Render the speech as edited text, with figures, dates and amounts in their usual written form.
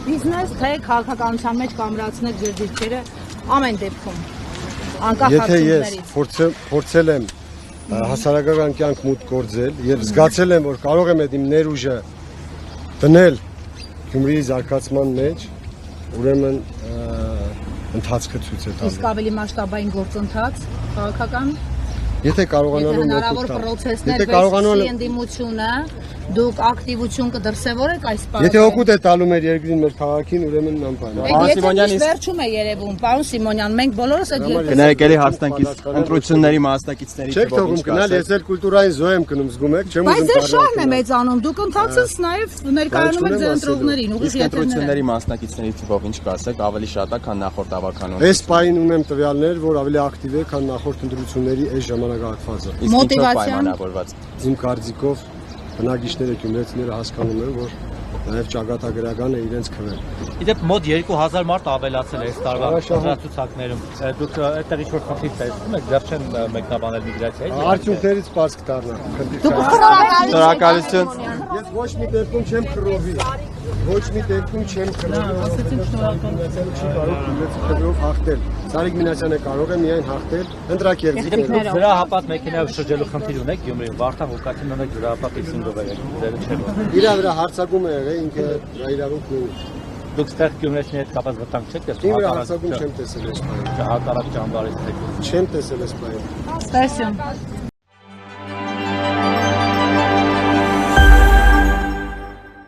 բիզնես, թե քաղաքականության մեջ կամրացնել ձեր դիրքերը ամեն դեպքում։ Անկախ Եթե ես արդյունքներից։ փորձել եմ հասարակական կյանք մուտք գործել եւ զգացել եմ, որ կարող եմ այդ իմ ներուժը դնել Գյումրիի զարգացման մեջ, ուրեմն ընթացքը ցույց է տալու։ Իսկ ավելի մասշտաբային գործընթաց քաղաքական Եթե կարողանալու հնարավոր պրոցեսներ վերցնի ընդդիմությունը, դուք ակտիվություն կդրսևորեք այս պարագայում։ Եթե օգուտ է տալու մեր երկրին, մեր քաղաքին, ուրեմն անպայման։ Վերջում է երևում, պարոն Սիմոնյան, մենք բոլորս այդ երկրի Գնայեք էլի հարցնակից ընտրությունների մասնակիցների Չեք թողում գնալ, ես էլ կուլտուրային զոհ եմ գնում, զգում եք, չեմ Բայց ձեր շահն է մեծանում, դուք ընթացած նաև ներկայանում եք ձեր ընտրողներին, ուղիղ ընտրությունների մասնակիցների թվով ինչ կասեք, ավելի շատ է, քան նախորդ ավականոն։ Այս պահին ունեմ տվյալներ, որ ավելի ակտիվ է, քան նախորդ ընտրությունների այս ժամանակահատվածը։ Մոտիվացիան Իմ կարծիքով բնակիչները, գյումրեցիները հասկանում են, որ նաև ճակատագրական է իրենց քվել։ Իդեպ մոտ 2000 մարդ ավելացել է այս տարվա ցուցակներում։ Դուք այդտեղ ինչ-որ խնդիր տեսնում եք, դեռ չեն մեկնաբանել միգրացիայի։ Արդյունքներից բաց կդառնա։ Շնորհակալություն։ Ես ոչ մի դեպքում չեմ խռովի։ Ոչ մի դեպքում չեմ խռովի։ Ասեցին շնորհակալ։ Չի կարող գյումրեցիներով հաղթել։ Սարիկ Մինասյանը կարող է միայն հաղթել ընտրակերտներով։ Դրա հապատ մեքենայով շրջելու խնդիր ունեք Գյումրիում։ Վարդան Ղուկասյանն է դրապատ 5 ով եք, դերը չէ։ Իրա վրա հարցակում է եղել, ինքը իրավունք ունի։ Դուք ստեղ Գյումրեցիների հետ կապված վտանգ չեք տեսնում։ Իմ հարցակում չեմ տեսել այս բանը։ Հակառակ ճամբարից եք։ Չեմ տեսել այս բանը։ Ստեսյուն։